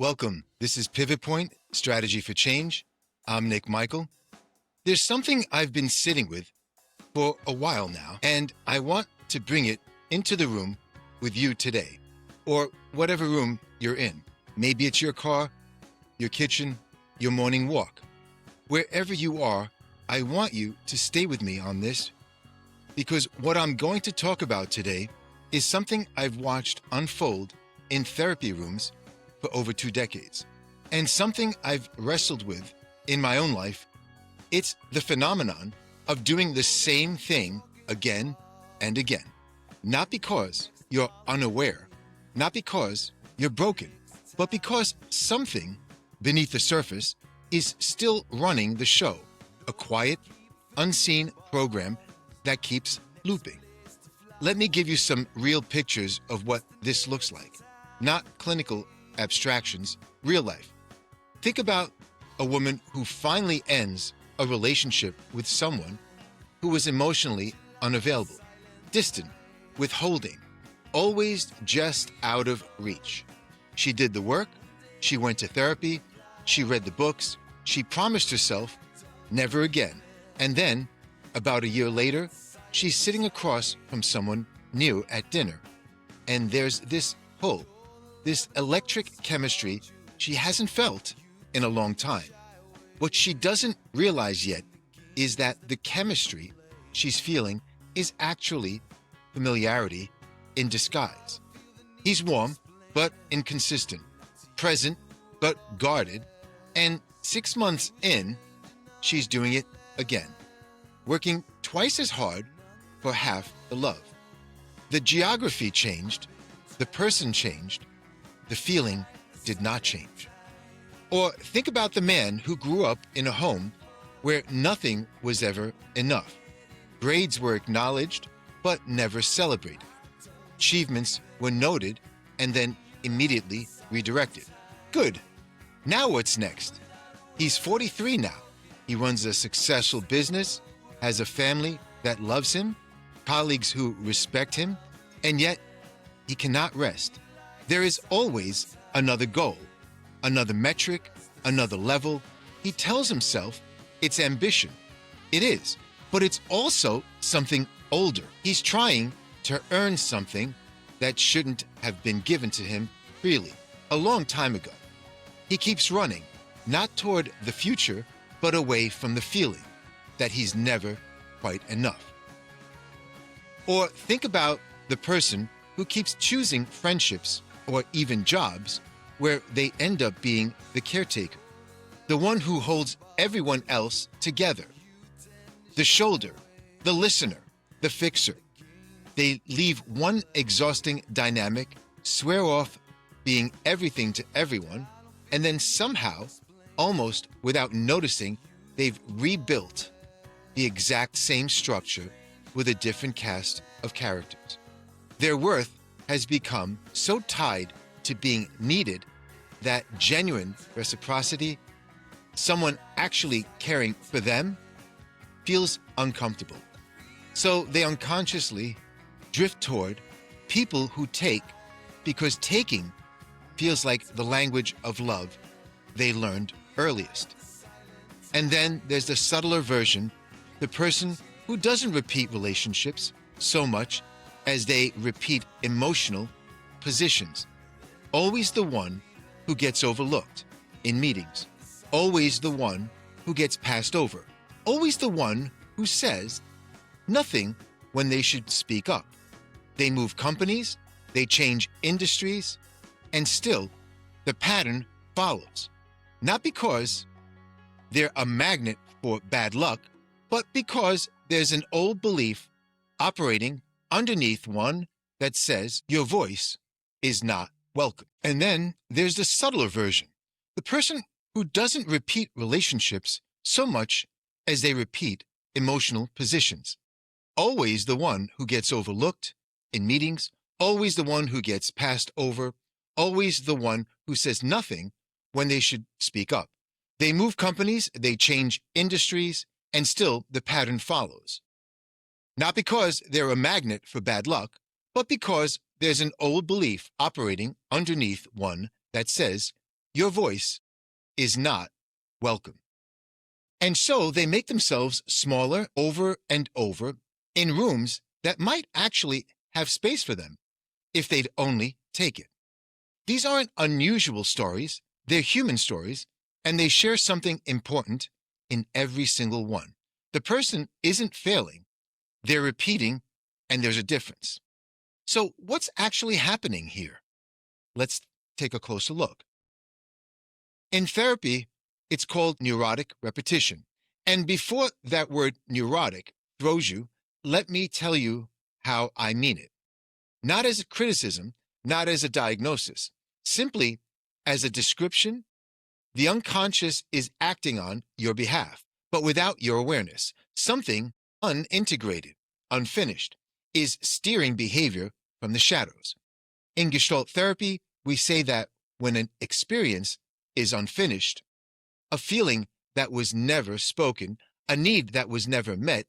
Welcome. This is Pivot Point, Strategy for Change. I'm Nick Michael. There's something I've been sitting with for a while now, and I want to bring it into the room with you today, or whatever room you're in. Maybe it's your car, your kitchen, your morning walk. Wherever you are, I want you to stay with me on this, because what I'm going to talk about today is something I've watched unfold in therapy rooms for over 2 decades, and something I've wrestled with in my own life. It's the phenomenon of doing the same thing again and again. Not because you're unaware, not because you're broken, but because something beneath the surface is still running the show, a quiet, unseen program that keeps looping. Let me give you some real pictures of what this looks like, not clinical abstractions, real life. Think about a woman who finally ends a relationship with someone who was emotionally unavailable, distant, withholding, always just out of reach. She did the work, she went to therapy, she read the books, she promised herself never again. And then, about a year later, she's sitting across from someone new at dinner, and there's this pull, this electric chemistry she hasn't felt in a long time. What she doesn't realize yet is that the chemistry she's feeling is actually familiarity in disguise. He's warm, but inconsistent, present, but guarded, and 6 months in, she's doing it again, working twice as hard for half the love. The geography changed, the person changed, the feeling did not change. Or think about the man who grew up in a home where nothing was ever enough. Grades were acknowledged, but never celebrated. Achievements were noted and then immediately redirected. Good. Now what's next? He's 43 now. He runs a successful business, has a family that loves him, colleagues who respect him, and yet he cannot rest. There is always another goal, another metric, another level. He tells himself it's ambition. It is, but it's also something older. He's trying to earn something that shouldn't have been given to him freely a long time ago. He keeps running, not toward the future, but away from the feeling that he's never quite enough. Or think about the person who keeps choosing friendships or even jobs where they end up being the caretaker, the one who holds everyone else together, the shoulder, the listener, the fixer. They leave one exhausting dynamic, swear off being everything to everyone, and then somehow, almost without noticing, they've rebuilt the exact same structure with a different cast of characters. Their worth has become so tied to being needed that genuine reciprocity, someone actually caring for them, feels uncomfortable. So they unconsciously drift toward people who take because taking feels like the language of love they learned earliest. And then there's the subtler version, the person who doesn't repeat relationships so much as they repeat emotional positions. Always the one who gets overlooked in meetings. Always the one who gets passed over. Always the one who says nothing when they should speak up. They move companies, they change industries, and still the pattern follows. Not because they're a magnet for bad luck, but because there's an old belief operating underneath one that says your voice is not welcome. And then there's the subtler version, the person who doesn't repeat relationships so much as they repeat emotional positions. Always the one who gets overlooked in meetings, always the one who gets passed over, always the one who says nothing when they should speak up. They move companies, they change industries, and still the pattern follows. Not because they're a magnet for bad luck, but because there's an old belief operating underneath one that says your voice is not welcome. And so they make themselves smaller over and over in rooms that might actually have space for them if they'd only take it. These aren't unusual stories, they're human stories, and they share something important in every single one. The person isn't failing, they're repeating, and there's a difference. So, what's actually happening here? Let's take a closer look. In therapy, it's called neurotic repetition. And before that word neurotic throws you, let me tell you how I mean it. Not as a criticism, not as a diagnosis, simply as a description. The unconscious is acting on your behalf, but without your awareness. Something unintegrated, unfinished, is steering behavior from the shadows. In Gestalt therapy, we say that when an experience is unfinished, a feeling that was never spoken, a need that was never met,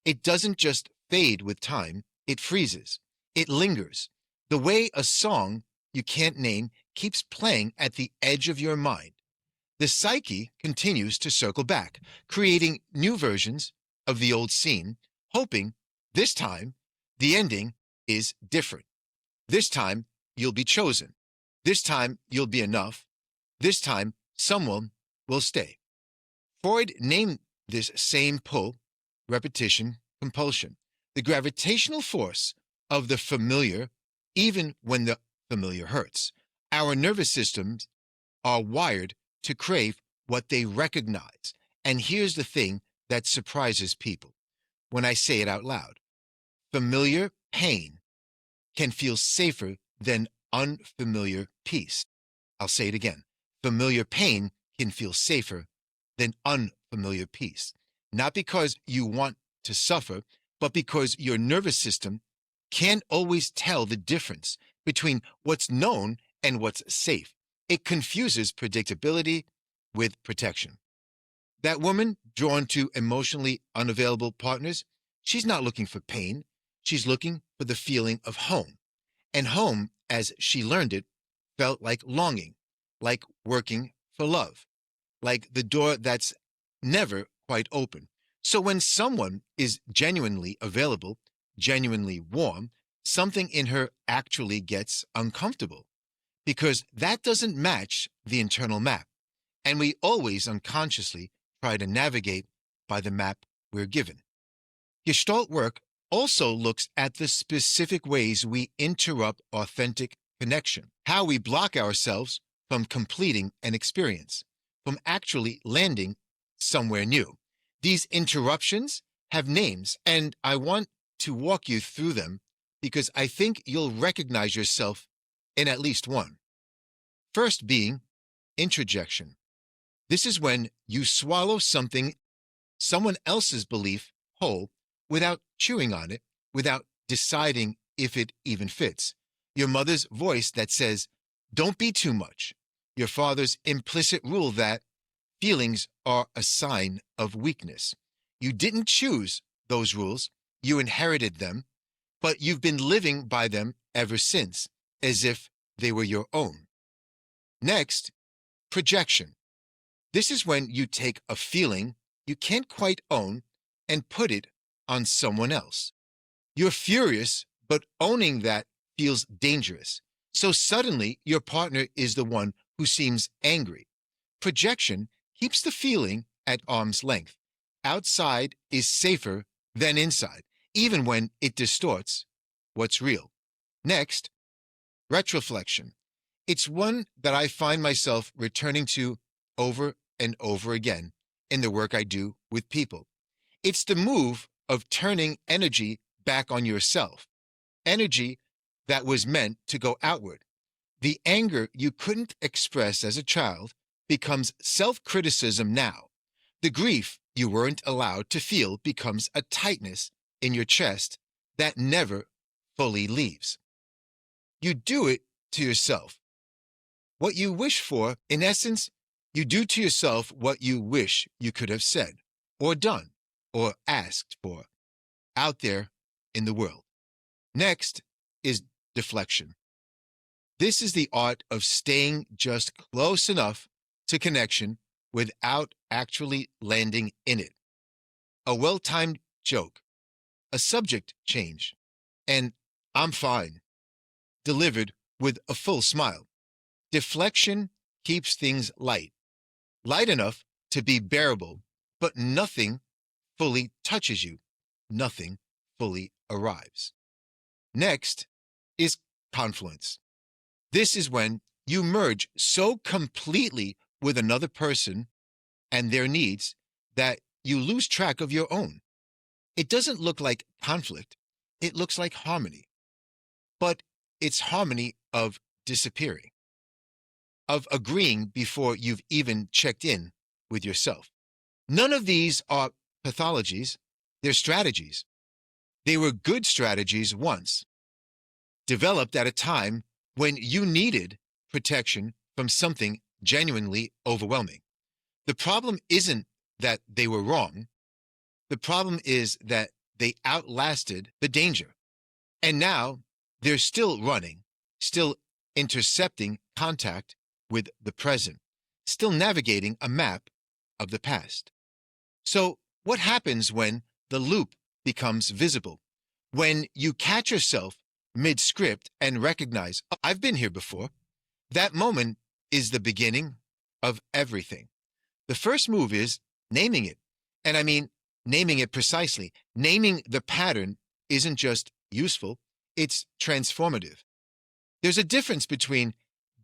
it doesn't just fade with time, it freezes. It lingers. The way a song you can't name keeps playing at the edge of your mind. The psyche continues to circle back, creating new versions of the old scene, hoping this time the ending is different. This time you'll be chosen. This time you'll be enough. This time someone will stay. Freud named this same pull, repetition, compulsion, the gravitational force of the familiar, even when the familiar hurts. Our nervous systems are wired to crave what they recognize. And here's the thing that surprises people when I say it out loud. Familiar pain can feel safer than unfamiliar peace. I'll say it again. Familiar pain can feel safer than unfamiliar peace. Not because you want to suffer, but because your nervous system can't always tell the difference between what's known and what's safe. It confuses predictability with protection. That woman drawn to emotionally unavailable partners, she's not looking for pain. She's looking for the feeling of home. And home, as she learned it, felt like longing, like working for love, like the door that's never quite open. So when someone is genuinely available, genuinely warm, something in her actually gets uncomfortable because that doesn't match the internal map. And we always unconsciously try to navigate by the map we're given. Gestalt work also looks at the specific ways we interrupt authentic connection, how we block ourselves from completing an experience, from actually landing somewhere new. These interruptions have names, and I want to walk you through them because I think you'll recognize yourself in at least one. First being introjection. This is when you swallow someone else's belief whole without chewing on it, without deciding if it even fits. Your mother's voice that says, "Don't be too much." Your father's implicit rule that feelings are a sign of weakness. You didn't choose those rules, you inherited them, but you've been living by them ever since, as if they were your own. Next, projection. This is when you take a feeling you can't quite own and put it on someone else. You're furious, but owning that feels dangerous. So suddenly your partner is the one who seems angry. Projection keeps the feeling at arm's length. Outside is safer than inside, even when it distorts what's real. Next, retroflexion. It's one that I find myself returning to over and over again in the work I do with people. It's the move of turning energy back on yourself, energy that was meant to go outward. The anger you couldn't express as a child becomes self-criticism now. The grief you weren't allowed to feel becomes a tightness in your chest that never fully leaves. You do it to yourself. What you wish for, in essence, you do to yourself what you wish you could have said, or done, or asked for out there in the world. Next is deflection. This is the art of staying just close enough to connection without actually landing in it. A well timed joke, a subject change, and "I'm fine" delivered with a full smile. Deflection keeps things light, light enough to be bearable, but nothing fully touches you. Nothing fully arrives. Next is confluence. This is when you merge so completely with another person and their needs that you lose track of your own. It doesn't look like conflict, it looks like harmony, but it's harmony of disappearing, of agreeing before you've even checked in with yourself. None of these are pathologies, they're strategies. They were good strategies once, developed at a time when you needed protection from something genuinely overwhelming. The problem isn't that they were wrong. The problem is that they outlasted the danger. And now they're still running, still intercepting contact with the present, still navigating a map of the past. So, what happens when the loop becomes visible? When you catch yourself mid script and recognize, "Oh, I've been here before." That moment is the beginning of everything. The first move is naming it. And I mean, naming it precisely. Naming the pattern isn't just useful, it's transformative. There's a difference between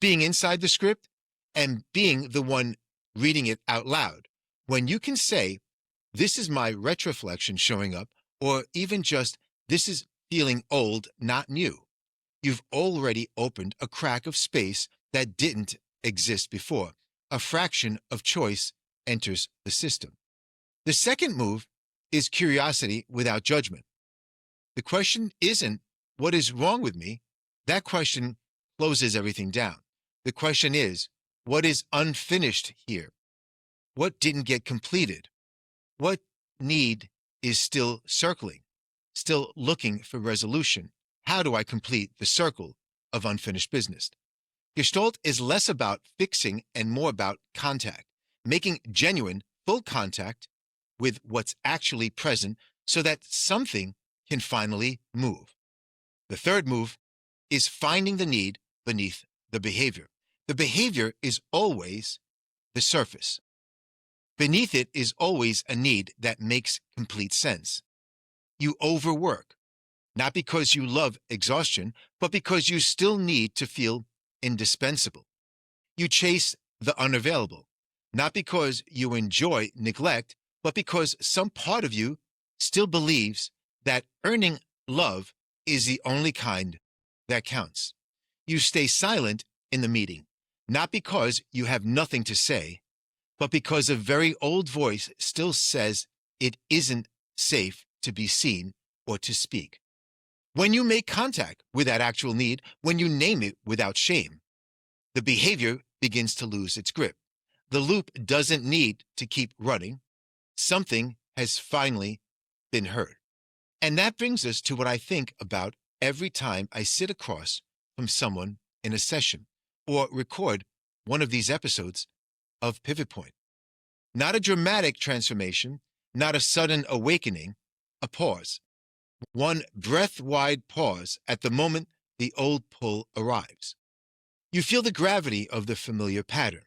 being inside the script and being the one reading it out loud. When you can say, "This is my retroflexion showing up," or even just, "This is feeling old, not new," you've already opened a crack of space that didn't exist before. A fraction of choice enters the system. The second move is curiosity without judgment. The question isn't, "What is wrong with me?" That question closes everything down. The question is, what is unfinished here? What didn't get completed? What need is still circling, still looking for resolution? How do I complete the circle of unfinished business? Gestalt is less about fixing and more about contact, making genuine, full contact with what's actually present so that something can finally move. The third move is finding the need beneath the behavior. The behavior is always the surface. Beneath it is always a need that makes complete sense. You overwork, not because you love exhaustion, but because you still need to feel indispensable. You chase the unavailable, not because you enjoy neglect, but because some part of you still believes that earning love is the only kind that counts. You stay silent in the meeting, not because you have nothing to say, but because a very old voice still says it isn't safe to be seen or to speak. When you make contact with that actual need, when you name it without shame, the behavior begins to lose its grip. The loop doesn't need to keep running. Something has finally been heard. And that brings us to what I think about every time I sit across from someone in a session or record one of these episodes of Pivot Point. Not a dramatic transformation, not a sudden awakening, a pause. One breath-wide pause at the moment the old pull arrives. You feel the gravity of the familiar pattern.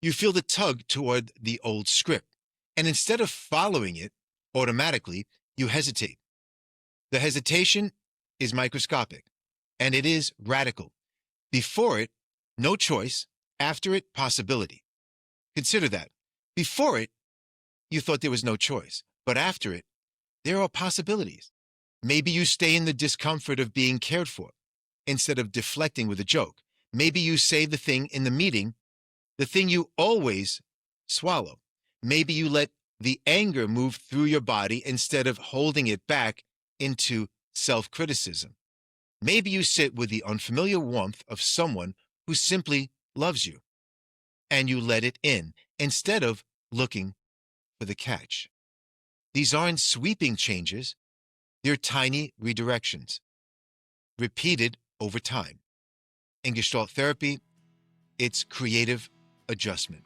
You feel the tug toward the old script. And instead of following it automatically, you hesitate. The hesitation is microscopic, and it is radical. Before it, no choice. After it, possibility. Consider that. Before it, you thought there was no choice. But after it, there are possibilities. Maybe you stay in the discomfort of being cared for instead of deflecting with a joke. Maybe you say the thing in the meeting, the thing you always swallow. Maybe you let the anger move through your body instead of holding it back into self-criticism. Maybe you sit with the unfamiliar warmth of someone who simply loves you, and you let it in instead of looking for the catch. These aren't sweeping changes. They're tiny redirections, repeated over time. In Gestalt therapy, it's creative adjustment,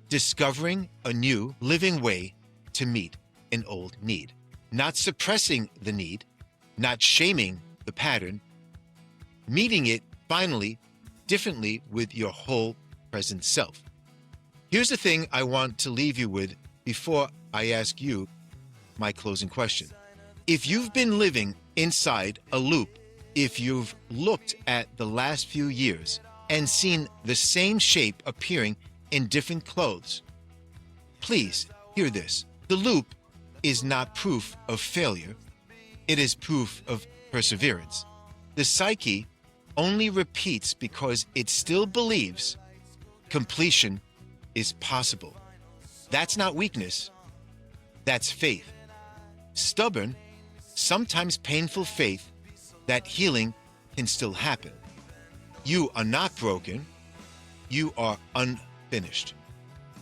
discovering a new living way to meet an old need, not suppressing the need, not shaming the pattern, meeting it finally differently with your whole present self. Here's the thing I want to leave you with before I ask you my closing question. If you've been living inside a loop, if you've looked at the last few years and seen the same shape appearing in different clothes, please hear this. The loop is not proof of failure. It is proof of perseverance. The psyche only repeats because it still believes completion is possible. That's not weakness. That's faith. Stubborn, sometimes painful faith that healing can still happen. You are not broken. You are unfinished.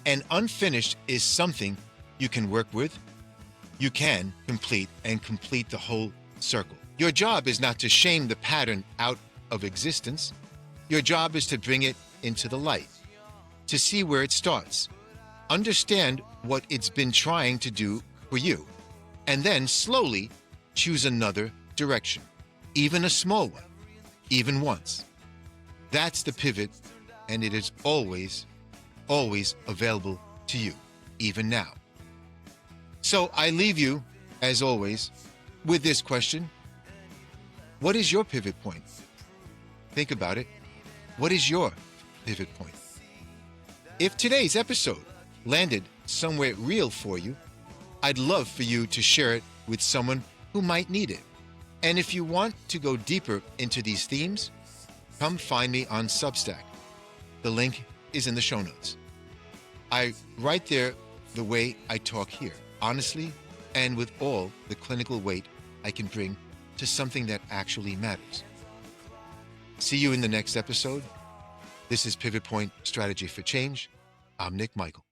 And unfinished is something you can work with. You can complete the whole circle. Your job is not to shame the pattern out of existence. Your job is to bring it into the light, to see where it starts, understand what it's been trying to do for you, and then slowly choose another direction, even a small one, even once. That's the pivot, and it is always, always available to you, even now. So I leave you, as always, with this question. What is your pivot point? Think about it. What is your pivot point? If today's episode landed somewhere real for you, I'd love for you to share it with someone who might need it. And if you want to go deeper into these themes, come find me on Substack. The link is in the show notes. I write there the way I talk here, honestly, and with all the clinical weight I can bring to something that actually matters. See you in the next episode. This is Pivot Point Strategy for Change. I'm Nick Michael.